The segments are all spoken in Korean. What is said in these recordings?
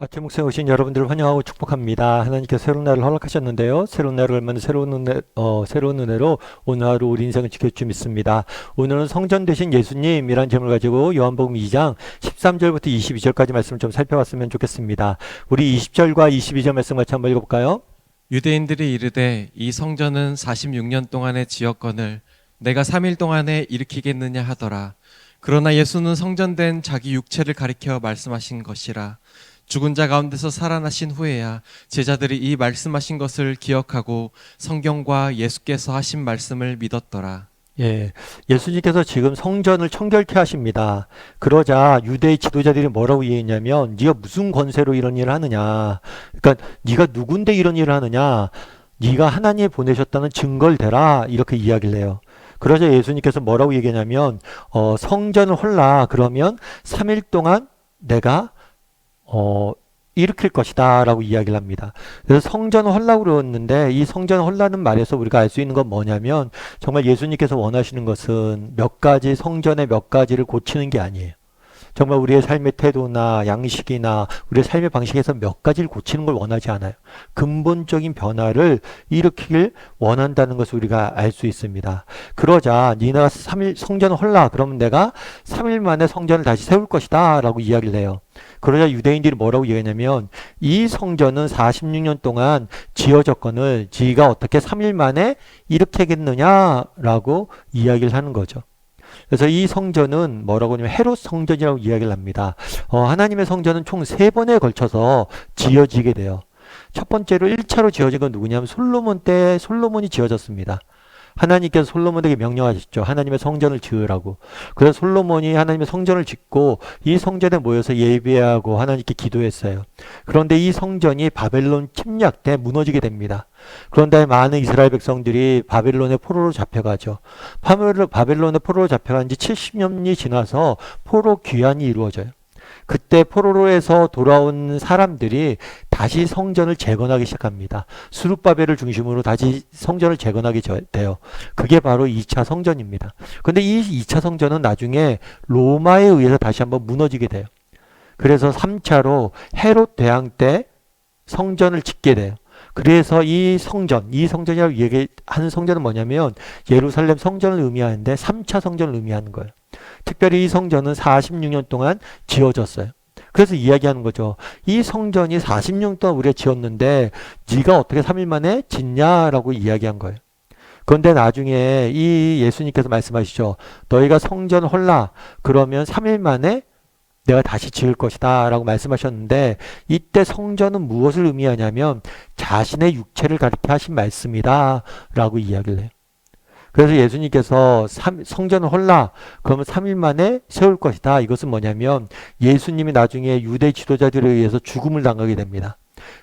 아침 목성에 오신 여러분들을 환영하고 축복합니다. 하나님께서 새로운 날을 허락하셨는데요. 새로운 날을 열면 새로운 은혜로 오늘 하루 우리 인생을 지킬 줄 믿습니다. 오늘은 성전 되신 예수님이라는 제목을 가지고 요한복음 2장 13절부터 22절까지 말씀을 좀 살펴봤으면 좋겠습니다. 우리 20절과 22절 말씀 같이 한번 읽어볼까요? 유대인들이 이르되 이 성전은 46년 동안의 지역건을 내가 3일 동안에 일으키겠느냐 하더라. 그러나 예수는 성전된 자기 육체를 가리켜 말씀하신 것이라. 죽은 자 가운데서 살아나신 후에야 제자들이 이 말씀하신 것을 기억하고 성경과 예수께서 하신 말씀을 믿었더라. 예, 예수님께서 지금 성전을 청결케 하십니다. 그러자 유대의 지도자들이 뭐라고 이해했냐면 네가 무슨 권세로 이런 일을 하느냐. 그러니까 네가 누군데 이런 일을 하느냐. 네가 하나님이 보내셨다는 증거를 대라. 이렇게 이야기를 해요. 그러자 예수님께서 뭐라고 얘기하냐면 성전을 헐라. 그러면 3일 동안 내가 일으킬 것이다 라고 이야기를 합니다. 그래서 성전을 헐라고 그러는데 이 성전을 헐라는 말에서 우리가 알 수 있는 건 뭐냐면 정말 예수님께서 원하시는 것은 몇 가지 성전의 몇 가지를 고치는 게 아니에요. 정말 우리의 삶의 태도나 양식이나 우리의 삶의 방식에서 몇 가지를 고치는 걸 원하지 않아요. 근본적인 변화를 일으키길 원한다는 것을 우리가 알 수 있습니다. 그러자 니네가 3일 성전을 헐라 그러면 내가 3일 만에 성전을 다시 세울 것이다 라고 이야기를 해요. 그러자 유대인들이 뭐라고 얘기하냐면 이 성전은 46년 동안 지어졌거늘 지가 어떻게 3일 만에 일으키겠느냐라고 이야기를 하는 거죠. 그래서 이 성전은 뭐라고 하냐면 헤롯 성전이라고 이야기를 합니다. 하나님의 성전은 총 3번에 걸쳐서 지어지게 돼요. 첫 번째로 1차로 지어진 건 누구냐면 솔로몬 때 솔로몬이 지어졌습니다. 하나님께서 솔로몬에게 명령하셨죠. 하나님의 성전을 지으라고. 그래서 솔로몬이 하나님의 성전을 짓고 이 성전에 모여서 예배하고 하나님께 기도했어요. 그런데 이 성전이 바벨론 침략 때 무너지게 됩니다. 그런데 많은 이스라엘 백성들이 바벨론의 포로로 잡혀가죠. 바벨론의 포로로 잡혀간 지 70년이 지나서 포로 귀환이 이루어져요. 그때 포로로에서 돌아온 사람들이 다시 성전을 재건하기 시작합니다. 수룹바벨을 중심으로 다시 성전을 재건하게 돼요. 그게 바로 2차 성전입니다. 근데 이 2차 성전은 나중에 로마에 의해서 다시 한번 무너지게 돼요. 그래서 3차로 헤롯 대왕 때 성전을 짓게 돼요. 그래서 이 성전이라고 얘기하는 성전은 뭐냐면 예루살렘 성전을 의미하는데 3차 성전을 의미하는 거예요. 특별히 이 성전은 46년 동안 지어졌어요. 그래서 이야기하는 거죠. 이 성전이 46년 동안 우리가 지었는데 네가 어떻게 3일 만에 짓냐라고 이야기한 거예요. 그런데 나중에 이 예수님께서 말씀하시죠. 너희가 성전을 헐라. 그러면 3일 만에 내가 다시 지을 것이다 라고 말씀하셨는데 이때 성전은 무엇을 의미하냐면 자신의 육체를 가리켜 하신 말씀이다 라고 이야기를 해요. 그래서 예수님께서 성전을 헐라 그러면 3일 만에 세울 것이다. 이것은 뭐냐면 예수님이 나중에 유대 지도자들에 의해서 죽음을 당하게 됩니다.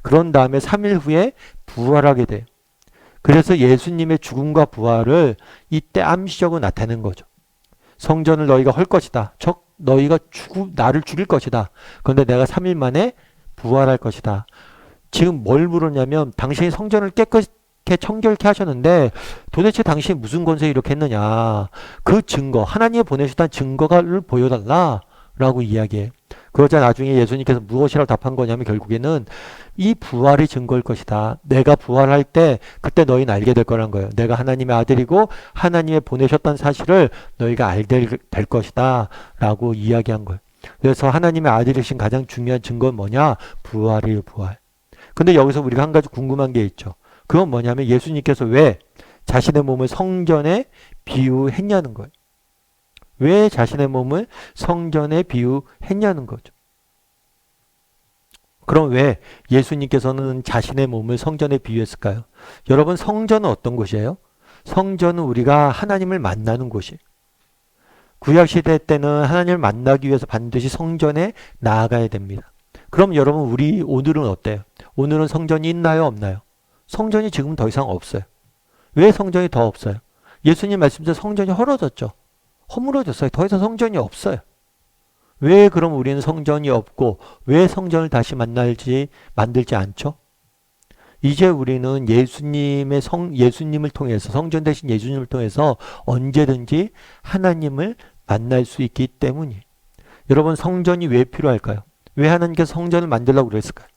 그런 다음에 3일 후에 부활하게 돼요. 그래서 예수님의 죽음과 부활을 이때 암시적으로 나타낸 거죠. 성전을 너희가 헐 것이다. 즉 너희가 나를 죽일 것이다. 그런데 내가 3일 만에 부활할 것이다. 지금 뭘 물었냐면 당신이 성전을 깨끗이 청결케 하셨는데 도대체 당신이 무슨 권세에 이렇게 했느냐. 그 증거, 하나님이 보내셨다는 증거를 보여달라 라고 이야기해요. 그러자 나중에 예수님께서 무엇이라고 답한 거냐면 결국에는 이 부활이 증거일 것이다. 내가 부활할 때 그때 너희는 알게 될 거란 거예요. 내가 하나님의 아들이고 하나님의 보내셨다는 사실을 너희가 알게 될 것이다 라고 이야기한 거예요. 그래서 하나님의 아들이신 가장 중요한 증거는 뭐냐? 부활이에요. 부활. 근데 여기서 우리가 한 가지 궁금한 게 있죠. 그건 뭐냐면 예수님께서 왜 자신의 몸을 성전에 비유했냐는 거예요. 왜 자신의 몸을 성전에 비유했냐는 거죠. 그럼 왜 예수님께서는 자신의 몸을 성전에 비유했을까요? 여러분 성전은 어떤 곳이에요? 성전은 우리가 하나님을 만나는 곳이에요. 구약시대 때는 하나님을 만나기 위해서 반드시 성전에 나아가야 됩니다. 그럼 여러분 우리 오늘은 어때요? 오늘은 성전이 있나요? 없나요? 성전이 지금 더 이상 없어요. 왜 성전이 더 없어요? 예수님 말씀대로 성전이 헐어졌죠. 허물어졌어요. 더 이상 성전이 없어요. 왜 그럼 우리는 성전이 없고 왜 성전을 다시 만들지 않죠? 이제 우리는 예수님을 통해서 성전 대신 예수님을 통해서 언제든지 하나님을 만날 수 있기 때문이에요. 여러분 성전이 왜 필요할까요? 왜 하나님께서 성전을 만들라고 그랬을까요?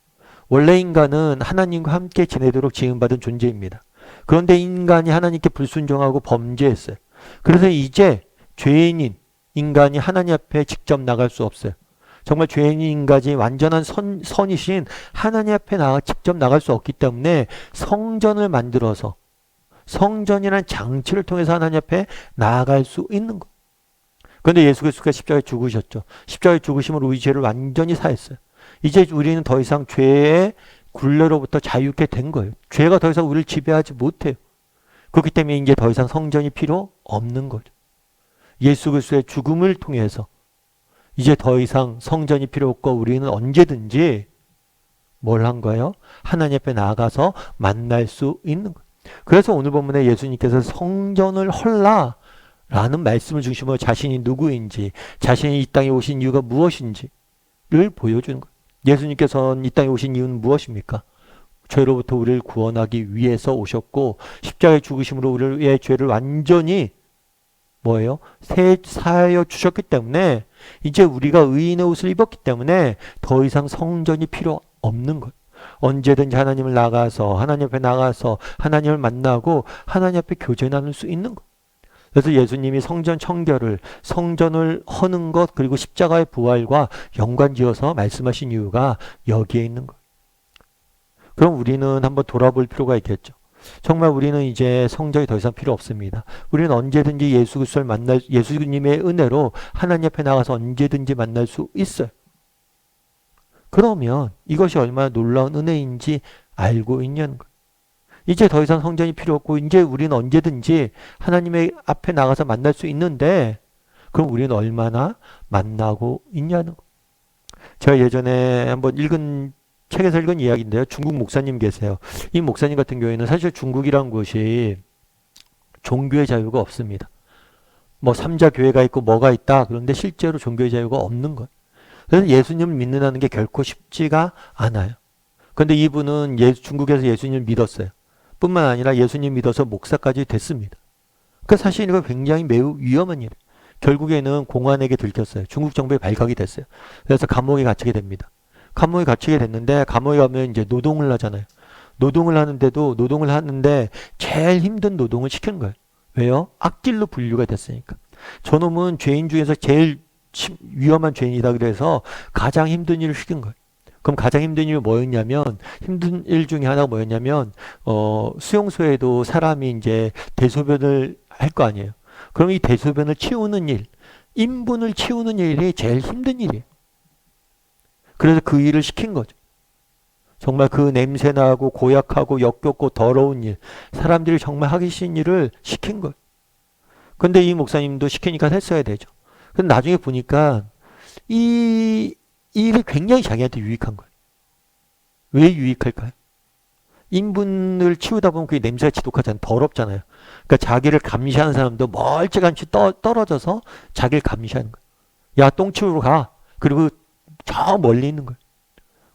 원래 인간은 하나님과 함께 지내도록 지음받은 존재입니다. 그런데 인간이 하나님께 불순종하고 범죄했어요. 그래서 이제 죄인인 인간이 하나님 앞에 직접 나갈 수 없어요. 정말 죄인인 인간이 완전한 선이신 하나님 앞에 직접 나갈 수 없기 때문에 성전을 만들어서 성전이라는 장치를 통해서 하나님 앞에 나아갈 수 있는 것. 그런데 예수 그리스도가 십자가에 죽으셨죠. 십자가에 죽으심으로 우리 죄를 완전히 사했어요. 이제 우리는 더 이상 죄의 굴레로부터 자유케 된 거예요. 죄가 더 이상 우리를 지배하지 못해요. 그렇기 때문에 이제 더 이상 성전이 필요 없는 거죠. 예수 그리스도의 죽음을 통해서 이제 더 이상 성전이 필요 없고 우리는 언제든지 뭘 한 거예요? 하나님 앞에 나아가서 만날 수 있는 거예요. 그래서 오늘 본문에 예수님께서 성전을 헐라 라는 말씀을 중심으로 자신이 누구인지, 자신이 이 땅에 오신 이유가 무엇인지를 보여주는 거예요. 예수님께서는 이 땅에 오신 이유는 무엇입니까? 죄로부터 우리를 구원하기 위해서 오셨고 십자가에 죽으심으로 우리의 죄를 완전히 뭐예요? 사하여 주셨기 때문에 이제 우리가 의인의 옷을 입었기 때문에 더 이상 성전이 필요 없는 거예요. 언제든지 하나님을 나가서 하나님 앞에 나가서 하나님을 만나고 하나님 앞에 교제 나눌 수 있는 것. 그래서 예수님이 성전 청결을 성전을 허는 것 그리고 십자가의 부활과 연관지어서 말씀하신 이유가 여기에 있는 거예요. 그럼 우리는 한번 돌아볼 필요가 있겠죠. 정말 우리는 이제 성전이 더 이상 필요 없습니다. 우리는 언제든지 예수 그리스도를 만날 예수님의 은혜로 하나님 앞에 나가서 언제든지 만날 수 있어요. 그러면 이것이 얼마나 놀라운 은혜인지 알고 있냐는 거예요. 이제 더 이상 성전이 필요 없고 이제 우리는 언제든지 하나님의 앞에 나가서 만날 수 있는데 그럼 우리는 얼마나 만나고 있냐는 거예요. 제가 예전에 한번 책에서 읽은 이야기인데요. 중국 목사님 계세요. 이 목사님 같은 경우에는 사실 중국이란 곳이 종교의 자유가 없습니다. 뭐 삼자 교회가 있고 뭐가 있다. 그런데 실제로 종교의 자유가 없는 거예요. 그래서 예수님을 믿는다는 게 결코 쉽지가 않아요. 그런데 이분은 중국에서 예수님을 믿었어요. 뿐만 아니라 예수님 믿어서 목사까지 됐습니다. 그 사실 이거 굉장히 매우 위험한 일이에요. 결국에는 공안에게 들켰어요. 중국 정부에 발각이 됐어요. 그래서 감옥에 갇히게 됩니다. 감옥에 갇히게 됐는데 감옥에 가면 이제 노동을 하잖아요. 노동을 하는데 제일 힘든 노동을 시키는 거예요. 왜요? 악질로 분류가 됐으니까. 저놈은 죄인 중에서 제일 위험한 죄인이다 그래서 가장 힘든 일을 시킨 거예요. 그럼 가장 힘든 일이 뭐였냐면 힘든 일 중에 하나가 뭐였냐면 수용소에도 사람이 이제 대소변을 할 거 아니에요. 그럼 이 대소변을 치우는 일, 인분을 치우는 일이 제일 힘든 일이에요. 그래서 그 일을 시킨 거죠. 정말 그 냄새나고 고약하고 역겹고 더러운 일, 사람들이 정말 하기 싫은 일을 시킨 거예요. 근데 이 목사님도 시키니까 했어야 되죠. 근데 나중에 보니까 이 일이 굉장히 자기한테 유익한 거예요. 왜 유익할까요? 인분을 치우다 보면 그게 냄새가 지독하잖아요. 더럽잖아요. 그러니까 자기를 감시하는 사람도 멀찌감치 떨어져서 자기를 감시하는 거예요. 야, 똥 치우러 가. 그리고 저 멀리 있는 거예요.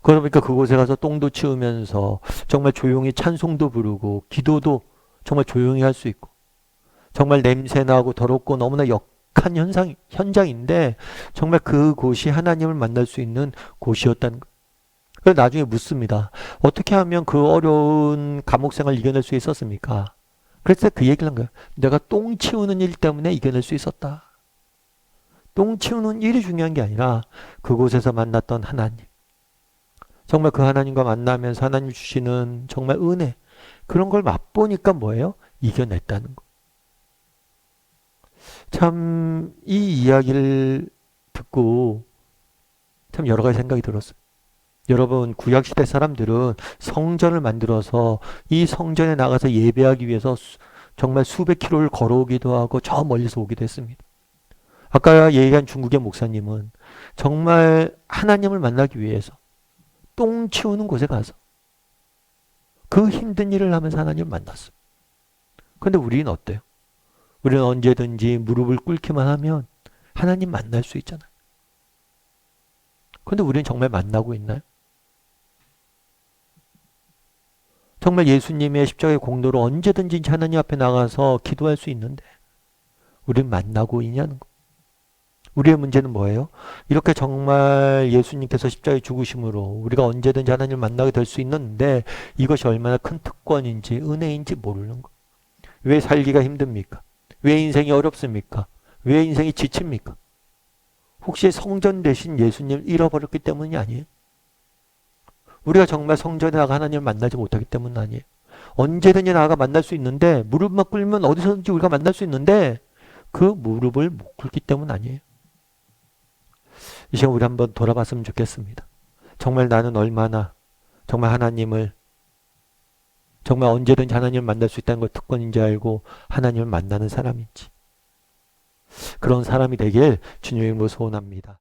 그러니까 그곳에 가서 똥도 치우면서 정말 조용히 찬송도 부르고 기도도 정말 조용히 할 수 있고 정말 냄새나고 더럽고 너무나 역한 현장인데 정말 그곳이 하나님을 만날 수 있는 곳이었다는 거예요. 그래서 나중에 묻습니다. 어떻게 하면 그 어려운 감옥 생활을 이겨낼 수 있었습니까? 그래서 그 얘기를 한 거예요. 내가 똥 치우는 일 때문에 이겨낼 수 있었다. 똥 치우는 일이 중요한 게 아니라 그곳에서 만났던 하나님. 정말 그 하나님과 만나면서 하나님 주시는 정말 은혜. 그런 걸 맛보니까 뭐예요? 이겨냈다는 거. 참 이 이야기를 듣고 참 여러 가지 생각이 들었어요. 여러분 구약시대 사람들은 성전을 만들어서 이 성전에 나가서 예배하기 위해서 정말 수백 킬로를 걸어오기도 하고 저 멀리서 오기도 했습니다. 아까 얘기한 중국의 목사님은 정말 하나님을 만나기 위해서 똥 치우는 곳에 가서 그 힘든 일을 하면서 하나님을 만났어요. 그런데 우리는 어때요? 우리는 언제든지 무릎을 꿇기만 하면 하나님 만날 수 있잖아요. 그런데 우리는 정말 만나고 있나요? 정말 예수님의 십자가의 공로로 언제든지 하나님 앞에 나가서 기도할 수 있는데 우리는 만나고 있냐는 거. 우리의 문제는 뭐예요? 이렇게 정말 예수님께서 십자가에 죽으심으로 우리가 언제든지 하나님을 만나게 될 수 있는데 이것이 얼마나 큰 특권인지 은혜인지 모르는 거. 왜 살기가 힘듭니까? 왜 인생이 어렵습니까? 왜 인생이 지칩니까? 혹시 성전 대신 예수님을 잃어버렸기 때문이 아니에요? 우리가 정말 성전에 나가 하나님을 만나지 못하기 때문은 아니에요. 언제든지 나가 만날 수 있는데 무릎만 꿇으면 어디서든지 우리가 만날 수 있는데 그 무릎을 못 꿇기 때문 아니에요. 이 시간 우리 한번 돌아봤으면 좋겠습니다. 정말 나는 얼마나 정말 하나님을 정말 언제든지 하나님을 만날 수 있다는 걸 특권인지 알고 하나님을 만나는 사람인지 그런 사람이 되길 주님의 이름으로 소원합니다.